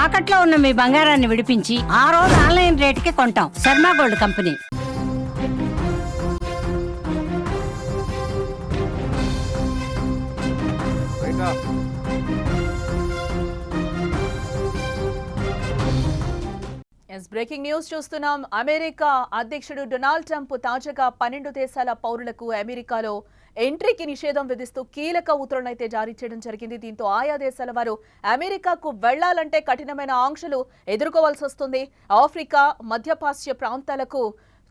తాకట్లో ఉన్న మీ బంగారాన్ని విడిపించి ఆ రోజు ఆన్లైన్ రేటుకి కొంటాం. Sharma gold company. Breaking news చూస్తున్నాం. అమెరికా అధ్యక్షుడు డొనాల్డ్ ట్రంప్ తాజాగా 12 దేశాల పౌరులకు అమెరికాలో ఎంట్రీకి నిషేధం విధిస్తూ కీలక ఉత్తర్వులను అయితే జారీ చేయడం జరిగింది. దీంతో ఆయా దేశాల వారు అమెరికాకు వెళ్లాలంటే కఠినమైన ఆంక్షలు ఎదుర్కోవాల్సి వస్తుంది. ఆఫ్రికా, మధ్యపాశ్య ప్రాంతాలకు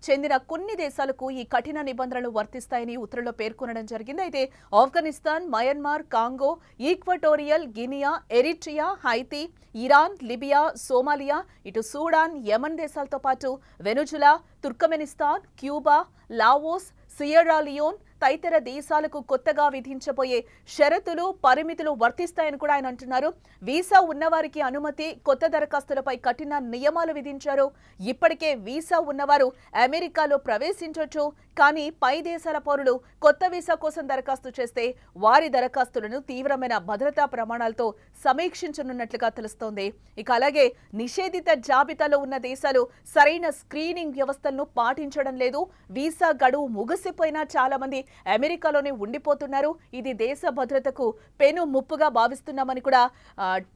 చెందిన కొన్ని దేశాలకు ఈ కఠిన నిబంధనలు వర్తిస్తాయని ఉత్తర్వులో పేర్కొనడం జరిగింది. అయితే Afghanistan, Myanmar, Congo, Equatorial Guinea, Eritrea, Haiti, Iran, Libya, Somalia, ఇటు సూడాన్, యెమెన్ దేశాలతో పాటు Venezuela, Turkmenistan, Cuba, Laos, Sierra Leone తదితర దేశాలకు కొత్తగా విధించబోయే షరతులు, పరిమితులు వర్తిస్తాయని కూడా ఆయన అంటున్నారు. వీసా ఉన్నవారికి అనుమతి, కొత్త దరఖాస్తులపై కఠిన నియమాలు విధించారు. ఇప్పటికే వీసా ఉన్నవారు అమెరికాలో ప్రవేశించొచ్చు, కానీ పై దేశాల పౌరులు కొత్త వీసా కోసం దరఖాస్తు చేస్తే వారి దరఖాస్తులను తీవ్రమైన భద్రతా ప్రమాణాలతో సమీక్షించనున్నట్లుగా తెలుస్తోంది. ఇక అలాగే నిషేధిత జాబితాలో ఉన్న దేశాలు సరైన స్క్రీనింగ్ వ్యవస్థలను పాటించడం లేదు. వీసా గడువు ముగిసిపోయినా చాలా మంది అమెరికాలోనే ఉండిపోతున్నారు. ఇది దేశ భద్రతకు పెను ముప్పుగా భావిస్తున్నామని కూడా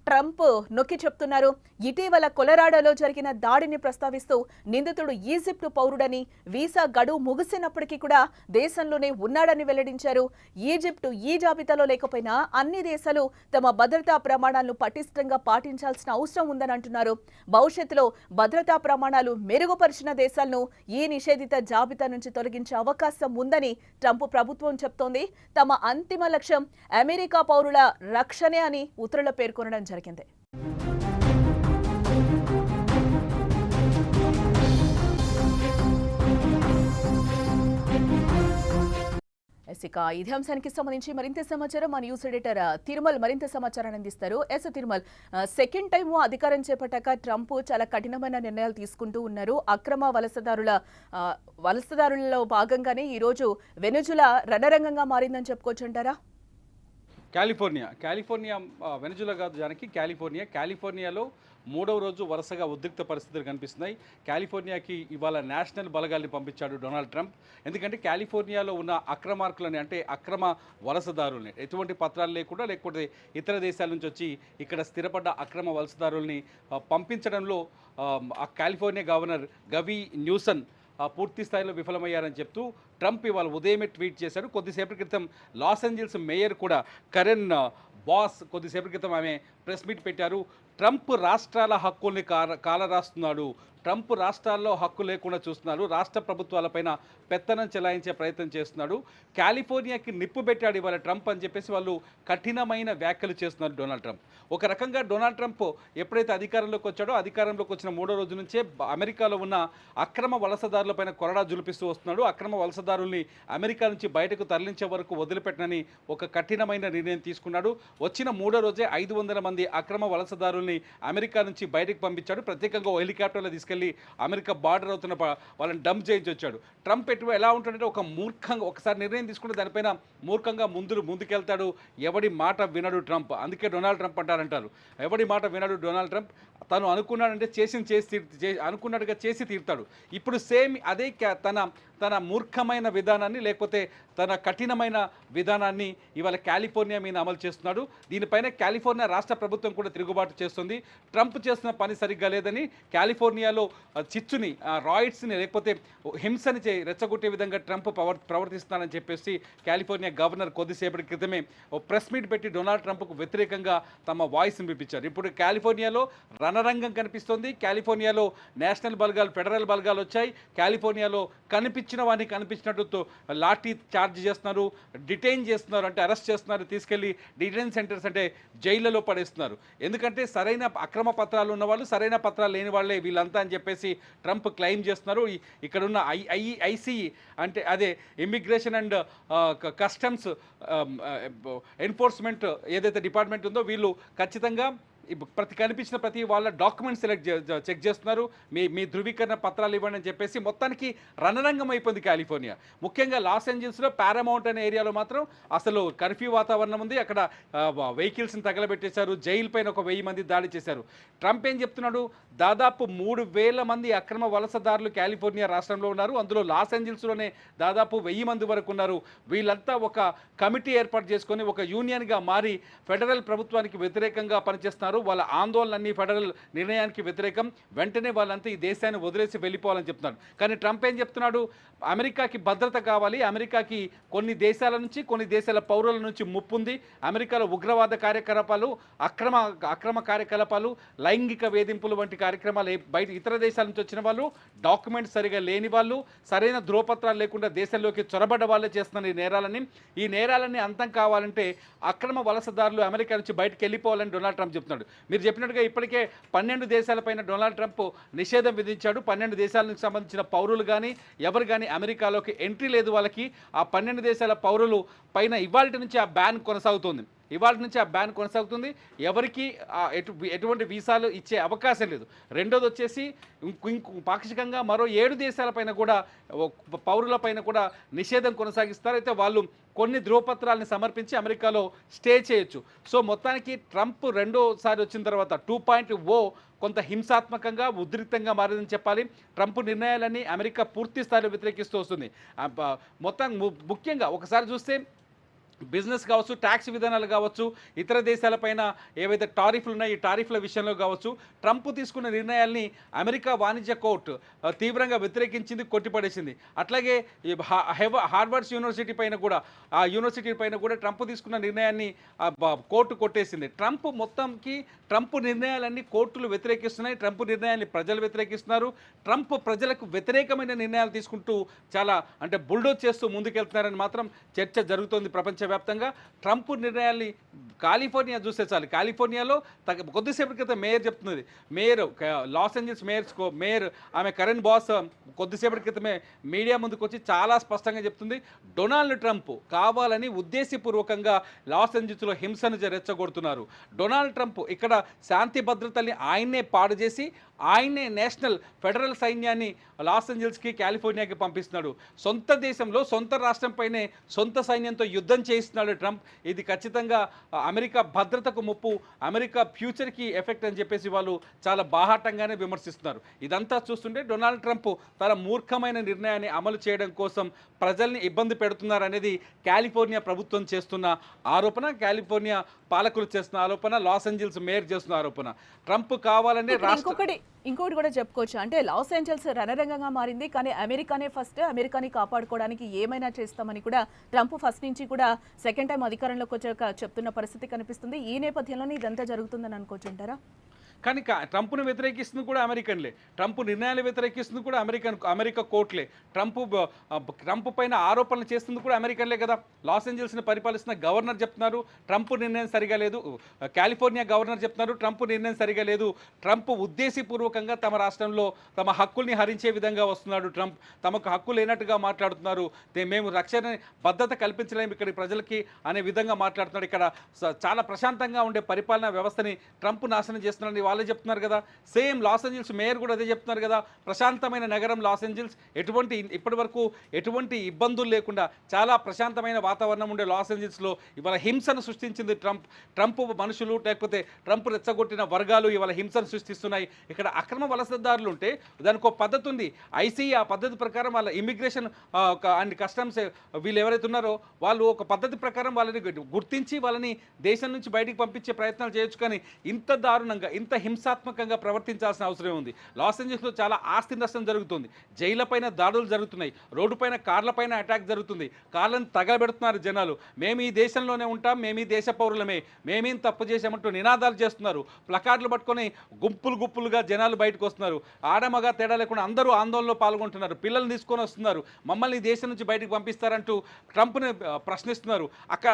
ట్రంప్ నొక్కి చెప్తున్నారు. ఇటీవల కొలరాడోలో జరిగిన దాడిని ప్రస్తావిస్తూ నిందితుడు ఈజిప్టు పౌరుడని, వీసా గడువు ముగిసినప్పటికీ కూడా దేశంలోనే ఉన్నాడని వెల్లడించారు. ఈజిప్టు ఈ జాబితాలో లేకపోయినా అన్ని దేశాలు తమ భద్రతా ప్రమాణాలను పటిష్టంగా పాటించాల్సిన అవసరం ఉందని అంటున్నారు. భవిష్యత్తులో భద్రతా ప్రమాణాలు మెరుగుపరిచిన దేశాలను ఈ నిషేధిత జాబితా నుంచి తొలగించే అవకాశం ఉందని ట్రంప్ ప్రభుత్వం చెప్తోంది. తమ అంతిమ లక్ష్యం అమెరికా పౌరుల రక్షణే అని ఉత్తర్వులో పేర్కొనడం జరిగింది. ఇక ఇదే అంశానికి సంబంధించి మరింత సమాచారం మా న్యూస్ ఎడిటర్ తిరుమల్ మరింత సమాచారాన్ని అందిస్తారు. తిరుమల్, సెకండ్ టైం అధికారం చేపట్టాక ట్రంప్ చాలా కఠినమైన నిర్ణయాలు తీసుకుంటూ ఉన్నారు. అక్రమ వలసదారులలో భాగంగానే ఈరోజు వెనుజులా రణరంగంగా మారిందని చెప్పుకోవచ్చు అంటారా? కాలిఫోర్నియా వెనుజులా కాదు జానకి, కాలిఫోర్నియాలో మూడవ రోజు వరుసగా ఉద్రిక్త పరిస్థితులు కనిపిస్తున్నాయి. కాలిఫోర్నియాకి ఇవాళ నేషనల్ బలగాల్ని పంపించాడు డొనాల్డ్ ట్రంప్. ఎందుకంటే కాలిఫోర్నియాలో ఉన్న అక్రమార్కులని, అంటే అక్రమ వలసదారుల్ని, ఎటువంటి పత్రాలు లేకుండా లేకపోతే ఇతర దేశాల నుంచి వచ్చి ఇక్కడ స్థిరపడ్డ అక్రమ వలసదారుల్ని పంపించడంలో కాలిఫోర్నియా గవర్నర్ గవి న్యూసన్ పూర్తి స్థాయిలో విఫలమయ్యారని చెప్తూ ట్రంప్ ఇవాళ ఉదయమే ట్వీట్ చేశారు. కొద్దిసేపటి క్రితం లాస్ ఏంజల్స్ మేయర్ కూడా కరెన్ బాస్ కొద్దిసేపటి క్రితం ఆమె ప్రెస్ మీట్ పెట్టారు. ట్రంప్ రాష్ట్రాల హక్కుల్ని కాలరాస్తున్నాడు, ట్రంప్ రాష్ట్రాల్లో హక్కు లేకుండా చూస్తున్నాడు, రాష్ట్ర ప్రభుత్వాలపైన పెత్తనం చెలాయించే ప్రయత్నం చేస్తున్నాడు, కాలిఫోర్నియాకి నిప్పు పెట్టాడు ఇవాళ ట్రంప్ అని చెప్పేసి వాళ్ళు కఠినమైన వ్యాఖ్యలు చేస్తున్నారు డొనాల్డ్ ట్రంప్. ఒక రకంగా డొనాల్డ్ ట్రంప్ ఎప్పుడైతే అధికారంలోకి వచ్చాడో, అధికారంలోకి వచ్చిన మూడో రోజు నుంచే అమెరికాలో ఉన్న అక్రమ వలసదారులపైన కొరడా జులిపిస్తూ వస్తున్నాడు. అక్రమ వలసదారుల్ని అమెరికా నుంచి బయటకు తరలించే వరకు వదిలిపెట్టనని ఒక కఠినమైన నిర్ణయం తీసుకున్నాడు. వచ్చిన మూడో రోజే 500 మంది అక్రమ వలసదారుల్ని అమెరికా నుంచి బయటకు పంపించాడు. ప్రత్యేకంగా హెలికాప్టర్లో తీసుకెళ్లి అమెరికా బార్డర్ అవుతున్న వాళ్ళని డంప్ చేయించి వచ్చాడు. ట్రంప్ ఎలా ఉంటుందంటే ఒక మూర్ఖంగా, ఒకసారి నిర్ణయం తీసుకుంటే దానిపైన మూర్ఖంగా ముందుకెళ్తాడు. ఎవడి మాట వినడు ట్రంప్. అందుకే డొనాల్డ్ ట్రంప్ అంటారు, ఎవడి మాట వినడు డొనాల్డ్ ట్రంప్. తను అనుకున్నాడంటే అనుకున్నట్టుగా చేసి తీరుతాడు. ఇప్పుడు సేమ్ అదే తన మూర్ఖమైన విధానాన్ని, లేకపోతే తన కఠినమైన విధానాన్ని ఇవాళ కాలిఫోర్నియా మీద అమలు చేస్తున్నాడు. దీనిపైన కాలిఫోర్నియా రాష్ట్ర ప్రభుత్వం కూడా తిరుగుబాటు చేస్తుంది. ట్రంప్ చేస్తున్న పని సరిగ్గా లేదని, కాలిఫోర్నియాలో చిచ్చుని, రాయిట్స్ని, లేకపోతే హింసని రెచ్చగొట్టే విధంగా ట్రంప్ ప్రవర్తిస్తున్నాడని చెప్పేసి కాలిఫోర్నియా గవర్నర్ కొద్దిసేపటి క్రితమే ప్రెస్ మీట్ పెట్టి డొనాల్డ్ ట్రంప్కు వ్యతిరేకంగా తమ వాయిస్ని వినిపించారు. ఇప్పుడు కాలిఫోర్నియాలో రణరంగం కనిపిస్తోంది. కాలిఫోర్నియాలో నేషనల్ బలగాలు, ఫెడరల్ బలగాలు వచ్చాయి. కాలిఫోర్నియాలో కనిపించిన వాడిని కనిపించినట్టు లాఠీ చార్జ్ చేస్తున్నారు, డిటైన్ చేస్తున్నారు, అంటే అరెస్ట్ చేస్తున్నారు, తీసుకెళ్లి డిటైన్ సెంటర్స్ అంటే జైళ్లలో పడేస్తున్నారు. ఎందుకంటే సరైన అక్రమ పత్రాలు ఉన్న వాళ్ళు, సరైన పత్రాలు లేని వాళ్ళే వీళ్ళంతా అని చెప్పేసి ట్రంప్ క్లెయిమ్ చేస్తున్నారు. ఇక్కడున్న ఐసీఈ అంటే అదే ఇమిగ్రేషన్ అండ్ కస్టమ్స్ ఎన్ఫోర్స్మెంట్ ఏదైతే డిపార్ట్మెంట్ ఉందో వీళ్ళు ఖచ్చితంగా కనిపించిన ప్రతి వాళ్ళ డాక్యుమెంట్స్ చెక్ చేస్తున్నారు. మీ ధృవీకరణ పత్రాలు ఇవ్వండి అని చెప్పేసి మొత్తానికి రణరంగం అయిపోయింది కాలిఫోర్నియా. ముఖ్యంగా లాస్ ఏంజల్స్లో పారామౌంట్ అనే ఏరియాలో మాత్రం అసలు కర్ఫ్యూ వాతావరణం ఉంది. అక్కడ వెహికల్స్ని తగలబెట్టేశారు. జైలు పైన ఒక 1000 మంది దాడి చేశారు. ట్రంప్ ఏం చెప్తున్నాడు, దాదాపు 3000 మంది అక్రమ వలసదారులు కాలిఫోర్నియా రాష్ట్రంలో ఉన్నారు. అందులో లాస్ ఏంజల్స్లోనే దాదాపు 1000 మంది వరకు ఉన్నారు. వీళ్ళంతా ఒక కమిటీ ఏర్పాటు చేసుకొని ఒక యూనియన్గా మారి ఫెడరల్ ప్రభుత్వానికి వ్యతిరేకంగా పనిచేస్తున్నారు. వాళ్ళ ఆందోళనన్నీ ఫెడరల్ నిర్ణయానికి వ్యతిరేకం. వెంటనే వాళ్ళంతా ఈ దేశాన్ని వదిలేసి వెళ్ళిపోవాలని చెప్తున్నారు. కానీ ట్రంప్ ఏం చెప్తున్నాడు, అమెరికాకి భద్రత కావాలి, అమెరికాకి కొన్ని దేశాల నుంచి కొన్ని దేశాల పౌరుల నుంచి ముప్పు ఉంది, అమెరికాలో ఉగ్రవాద కార్యకలాపాలు, అక్రమ కార్యకలాపాలు, లైంగిక వేధింపులు వంటి కార్యక్రమాలు బయట ఇతర దేశాల నుంచి వచ్చిన వాళ్ళు, డాక్యుమెంట్స్ సరిగా లేని వాళ్ళు, సరైన ధ్రువపత్రాలు లేకుండా దేశంలోకి చొరబడ్డ వాళ్ళే చేస్తున్న ఈ నేరాలన్నీ అంతం కావాలంటే అక్రమ వలసదారులు అమెరికా నుంచి బయటకు వెళ్ళిపోవాలని డొనాల్డ్ ట్రంప్ చెప్తున్నాడు. మీరు చెప్పినట్టుగా ఇప్పటికే 12 దేశాలపైన డొనాల్డ్ ట్రంప్ నిషేధం విధించాడు. 12 దేశాలకు సంబంధించిన పౌరులు కానీ ఎవరు కానీ అమెరికాలోకి ఎంట్రీ లేదు వాళ్ళకి. ఆ 12 దేశాల పౌరులు పైన ఇవాళ నుంచి ఆ బ్యాన్ కొనసాగుతుంది. ఎవరికి ఎటువంటి వీసాలు ఇచ్చే అవకాశం లేదు. రెండోది వచ్చేసి పాక్షికంగా మరో 7 దేశాలపైన కూడా పౌరులపైన కూడా నిషేధం కొనసాగిస్తారు. అయితే వాళ్ళు కొన్ని ధ్రువపత్రాలను సమర్పించి అమెరికాలో స్టే చేయొచ్చు. సో మొత్తానికి ట్రంప్ రెండోసారి వచ్చిన తర్వాత 2.0 కొంత హింసాత్మకంగా ఉద్రిక్తంగా మారిందని చెప్పాలి. ట్రంప్ నిర్ణయాలన్నీ అమెరికా పూర్తి స్థాయిలో వ్యతిరేకిస్తూ వస్తుంది. ముఖ్యంగా ఒకసారి చూస్తే బిజినెస్ కావచ్చు, ట్యాక్స్ విధానాలు కావచ్చు, ఇతర దేశాలపైన ఏవైతే టారిఫ్లు ఉన్నాయో ఈ టారిఫ్ల విషయంలో కావచ్చు, ట్రంప్ తీసుకున్న నిర్ణయాల్ని అమెరికా వాణిజ్య కోర్టు తీవ్రంగా వ్యతిరేకించింది, కొట్టిపడేసింది. అట్లాగే హార్వర్డ్ యూనివర్సిటీ పైన కూడా ట్రంప్ తీసుకున్న నిర్ణయాన్ని కోర్టు కొట్టేసింది. ట్రంప్ నిర్ణయాలన్నీ కోర్టులు వ్యతిరేకిస్తున్నాయి. ట్రంప్ నిర్ణయాన్ని ప్రజలు వ్యతిరేకిస్తున్నారు. ట్రంప్ ప్రజలకు వ్యతిరేకమైన నిర్ణయాలు తీసుకుంటూ చాలా బుల్డోజ్ చేస్తూ ముందుకెళ్తున్నారని మాత్రం చర్చ జరుగుతోంది ప్రపంచవ్యాప్తంగా. ట్రంప్ నిర్ణయాల్ని కాలిఫోర్నియా చూస్తే చాలు. కాలిఫోర్నియాలో కొద్దిసేపటి క్రితం మేయర్ లాస్ ఏంజల్స్ మేయర్ ఆమె కరెన్ బాస్ కొద్దిసేపటి క్రితమే మీడియా ముందుకు వచ్చి చాలా స్పష్టంగా చెప్తుంది, డొనాల్డ్ ట్రంప్ కావాలని ఉద్దేశపూర్వకంగా లాస్ ఏంజల్స్లో హింసను రెచ్చగొడుతున్నారు. డొనాల్డ్ ట్రంప్ ఇక్కడ శాంతి భద్రతల్ని ఆయన్నే పాడు చేసి ఆయన్నే నేషనల్ ఫెడరల్ సైన్యాన్ని లాస్ ఏంజల్స్కి కాలిఫోర్నియాకి పంపిస్తున్నాడు. సొంత దేశంలో సొంత రాష్ట్రంపైనే సొంత సైన్యంతో యుద్ధం చేయిస్తున్నాడు ట్రంప్. ఇది ఖచ్చితంగా అమెరికా భద్రతకు ముప్పు, అమెరికా ఫ్యూచర్కి ఎఫెక్ట్ అని చెప్పేసి వాళ్ళు చాలా బాహాటంగానే విమర్శిస్తున్నారు. ఇదంతా చూస్తుంటే డొనాల్డ్ ట్రంప్ తన మూర్ఖమైన నిర్ణయాన్ని అమలు చేయడం కోసం ప్రజల్ని ఇబ్బంది పెడుతున్నారనేది కాలిఫోర్నియా ప్రభుత్వం చేస్తున్న ఆరోపణ, కాలిఫోర్నియా పాలకులు చేస్తున్న ఆరోపణ, లాస్ ఏంజల్స్ మేయర్ చేస్తున్న ఆరోపణ. ట్రంప్ కావాలనే ఇంకోటి కూడా చెప్పుకోవచ్చు, అంటే లాస్ ఏంజల్స్ రణరంగంగా మారింది, కానీ అమెరికానే ఫస్ట్, అమెరికాని కాపాడుకోవడానికి ఏమైనా చేస్తామని కూడా ట్రంప్ ఫస్ట్ నుంచి కూడా సెకండ్ టైం అధికారంలోకి వచ్చాక చెప్తున్న పరిస్థితి కనిపిస్తుంది. ఈ నేపథ్యంలోనే ఇదంతా జరుగుతుందని అనుకోవచ్చుంటారా? కానీ ట్రంప్ను వ్యతిరేకిస్తుంది కూడా అమెరికన్లే, ట్రంప్ నిర్ణయాలు వ్యతిరేకిస్తుంది కూడా అమెరికా కోర్టులే, ట్రంప్ పైన ఆరోపణలు చేస్తుంది కూడా అమెరికన్లే కదా. లాస్ ఏంజల్స్ని పరిపాలిస్తున్న గవర్నర్ చెప్తున్నారు ట్రంప్ నిర్ణయం సరిగా లేదు, కాలిఫోర్నియా గవర్నర్ చెప్తున్నారు ట్రంప్ నిర్ణయం సరిగా లేదు, ట్రంప్ ఉద్దేశపూర్వకంగా తమ రాష్ట్రంలో తమ హక్కుల్ని హరించే విధంగా వస్తున్నాడు, ట్రంప్ తమకు హక్కు లేనట్టుగా మాట్లాడుతున్నారు, మేము రక్షణ భద్రత కల్పించలేము ఇక్కడి ప్రజలకి అనే విధంగా మాట్లాడుతున్నాడు. ఇక్కడ చాలా ప్రశాంతంగా ఉండే పరిపాలనా వ్యవస్థని ట్రంప్ నాశనం చేస్తున్నాడని వాళ్ళే చెప్తున్నారు కదా. సేమ్ లాస్ ఏంజల్స్ మేయర్ కూడా అదే చెప్తున్నారు కదా. ప్రశాంతమైన నగరం లాస్ ఏంజల్స్, ఇప్పటి వరకు ఎటువంటి ఇబ్బందులు లేకుండా చాలా ప్రశాంతమైన వాతావరణం ఉండే లాస్ ఏంజల్స్లో ఇవాళ హింసను సృష్టించింది ట్రంప్ మనుషులు, లేకపోతే ట్రంప్ రెచ్చగొట్టిన వర్గాలు ఇవాళ హింసను సృష్టిస్తున్నాయి. ఇక్కడ అక్రమ వలసదారులు ఉంటే దానికి ఒక పద్ధతి ఉంది. ఐసీఈ ఆ పద్ధతి ప్రకారం వాళ్ళ ఇమిగ్రేషన్ అండ్ కస్టమ్స్ వీళ్ళు ఎవరైతే ఉన్నారో వాళ్ళు ఒక పద్ధతి ప్రకారం వాళ్ళని గుర్తించి వాళ్ళని దేశం నుంచి బయటికి పంపించే ప్రయత్నాలు చేయొచ్చు. కానీ ఇంత దారుణంగా ఇంత హింసాత్మకంగా ప్రవర్తించాల్సిన అవసరం ఉంది. లాస్ ఏంజల్స్లో చాలా ఆస్తి నష్టం జరుగుతుంది, జైళ్లపైన దాడులు జరుగుతున్నాయి, రోడ్డుపైన కార్లపైన అటాక్ జరుగుతుంది, కార్లను తగలబెడుతున్నారు జనాలు. మేము ఈ దేశంలోనే ఉంటాం, మేము ఈ దేశ పౌరులమే, మేమేం తప్పు చేసామంటూ నినాదాలు చేస్తున్నారు. ప్లకార్డులు పట్టుకొని గుంపులుగా జనాలు బయటకు వస్తున్నారు. ఆడమగా తేడా లేకుండా అందరూ ఆందోళనలో పాల్గొంటున్నారు, పిల్లల్ని తీసుకొని వస్తున్నారు, మమ్మల్ని దేశం నుంచి బయటకు పంపిస్తారంటూ ట్రంప్ని ప్రశ్నిస్తున్నారు. అక్కడ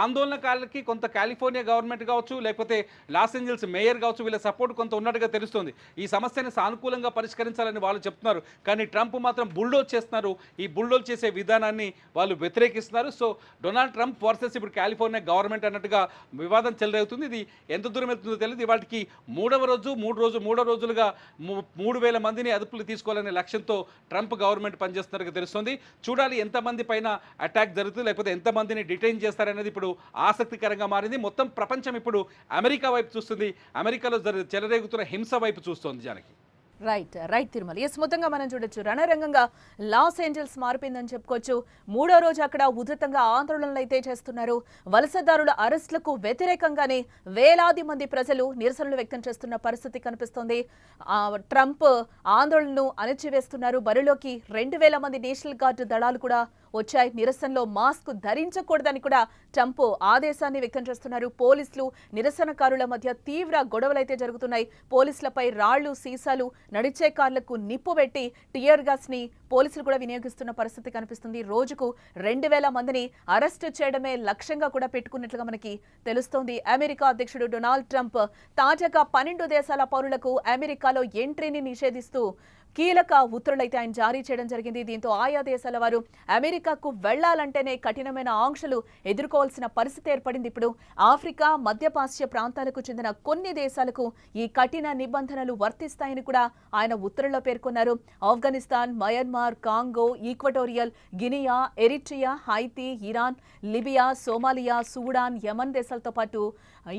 ఆందోళనకారులకి కొంత కాలిఫోర్నియా గవర్నమెంట్ కావచ్చు, లేకపోతే లాస్ ఏంజల్స్ మేయర్ కావచ్చు, వీళ్ళ సపోర్ట్ కొంత ఉన్నట్టుగా తెలుస్తుంది. ఈ సమస్యని సానుకూలంగా పరిష్కరించాలని వాళ్ళు చెప్తున్నారు. కానీ ట్రంప్ మాత్రం బుల్డోజ్ చేస్తున్నారు. ఈ బుల్డోజ్ చేసే విధానాన్ని వాళ్ళు వ్యతిరేకిస్తున్నారు. సో డొనాల్డ్ ట్రంప్ వర్సెస్ ఇప్పుడు కాలిఫోర్నియా గవర్నమెంట్ అన్నట్టుగా వివాదం చెలరేగుతుంది. ఇది ఎంత దూరం వెళ్తుందో తెలియదు. వాటికి మూడో రోజులుగా 3,000 మందిని అదుపులు తీసుకోవాలనే లక్ష్యంతో ట్రంప్ గవర్నమెంట్ పనిచేస్తున్నట్టుగా తెలుస్తుంది. చూడాలి ఎంతమంది పైన అటాక్ జరుగుతుంది, లేకపోతే ఎంతమందిని డిటైన్ చేస్తారనేది ఇప్పుడు ఆసక్తికరంగా మారింది. మొత్తం ప్రపంచం ఇప్పుడు అమెరికా వైపు చూస్తుంది. అమెరికాలో చెలరేగుతున్న హింస వైపు చూస్తోంది జానకి. రైట్ తిరుమల. ఎస్, మొత్తంగా మనం చూడొచ్చు రణరంగంగా లాస్ ఏంజల్స్ మారిపోయిందని చెప్పుకోవచ్చు. మూడో రోజు అక్కడ ఉధృతంగా ఆందోళనలు అయితే చేస్తున్నారు. వలసదారుల అరెస్టులకు వ్యతిరేకంగానే వేలాది మంది ప్రజలు నిరసనలు వ్యక్తం చేస్తున్న పరిస్థితి కనిపిస్తోంది. ట్రంప్ ఆందోళనను అణచివేస్తున్నారు. బరిలోకి 2,000 మంది నేషనల్ గార్డు దళాలు కూడా వచ్చాయి. నిరసనలో మాస్క్ ధరించకూడదని కూడా ట్రంప్ ఆదేశాన్ని వ్యక్తం చేస్తున్నారు. పోలీసులు నిరసనకారుల మధ్య తీవ్ర గొడవలైతే జరుగుతున్నాయి. పోలీసులపై రాళ్లు, సీసాలు, నడిచే కార్లకు నిప్పు పెట్టి టియర్ గ్యాస్ ని పోలీసులు కూడా వినియోగిస్తున్న పరిస్థితి కనిపిస్తుంది. రోజుకు 2,000 మందిని అరెస్ట్ చేయడమే లక్ష్యంగా కూడా పెట్టుకున్నట్లుగా మనకి తెలుస్తోంది. అమెరికా అధ్యక్షుడు డొనాల్డ్ ట్రంప్ తాజాగా 12 దేశాల పౌరులకు అమెరికాలో ఎంట్రీని నిషేధిస్తూ కీలక ఉత్తర్వులైతే ఆయన జారీ చేయడం జరిగింది. దీంతో ఆయా దేశాల వారు అమెరికాకు వెళ్లాలంటేనే కఠినమైన ఆంక్షలు ఎదుర్కోవాల్సిన పరిస్థితి ఏర్పడింది. ఇప్పుడు ఆఫ్రికా, మధ్యపాశ్య ప్రాంతాలకు చెందిన కొన్ని దేశాలకు ఈ కఠిన నిబంధనలు వర్తిస్తాయని కూడా ఆయన ఉత్తర్వుల్లో పేర్కొన్నారు. Afghanistan, Myanmar, Congo, Equatorial Guinea, Eritrea, Haiti, Iran, Libya, Somalia, Sudan, Yemen దేశాలతో పాటు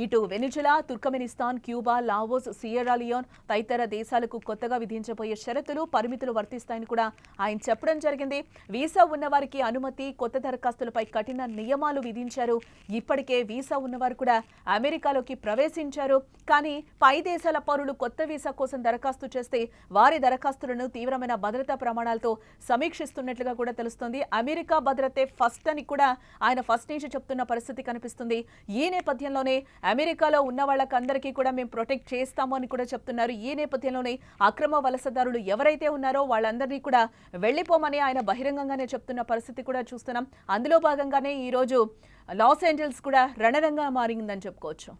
ఇటు Venezuela, Turkmenistan, Cuba, Laos, Sierra Leone తదితర దేశాలకు కొత్తగా విధించబోయే షరతులు, పరిమితులు వర్తిస్తాయని కూడా ఆయన చెప్పడం జరిగింది. వీసా ఉన్నవారికి అనుమతి, కొత్త దరఖాస్తులపై కఠిన నియమాలు విధించారు. ఇప్పటికే వీసా ఉన్నవారు కూడా అమెరికాలోకి ప్రవేశించారు. కానీ పై దేశాల పౌరులు కొత్త వీసా కోసం దరఖాస్తు చేస్తే వారి దరఖాస్తులను తీవ్రమైన భద్రతా ప్రమాణాలతో సమీక్షిస్తున్నట్లుగా కూడా తెలుస్తోంది. అమెరికా భద్రతే ఫస్ట్ అని కూడా ఆయన ఫస్ట్ నుంచి చెప్తున్న పరిస్థితి కనిపిస్తుంది. ఈ నేపథ్యంలోనే అమెరికాలో ఉన్న వాళ్ళకందరికీ కూడా మేము ప్రొటెక్ట్ చేస్తాము అని కూడా చెప్తున్నారు. ఈ నేపథ్యంలోనే అక్రమ వలసదారులు ఎవరైతే ఉన్నారో వాళ్ళందరినీ కూడా వెళ్లిపోమని ఆయన బహిరంగంగానే చెప్తున్న పరిస్థితి కూడా చూస్తున్నాం. అందులో భాగంగానే ఈరోజు లాస్ ఏంజల్స్ కూడా రణరంగా మారిందని చెప్పుకోవచ్చు.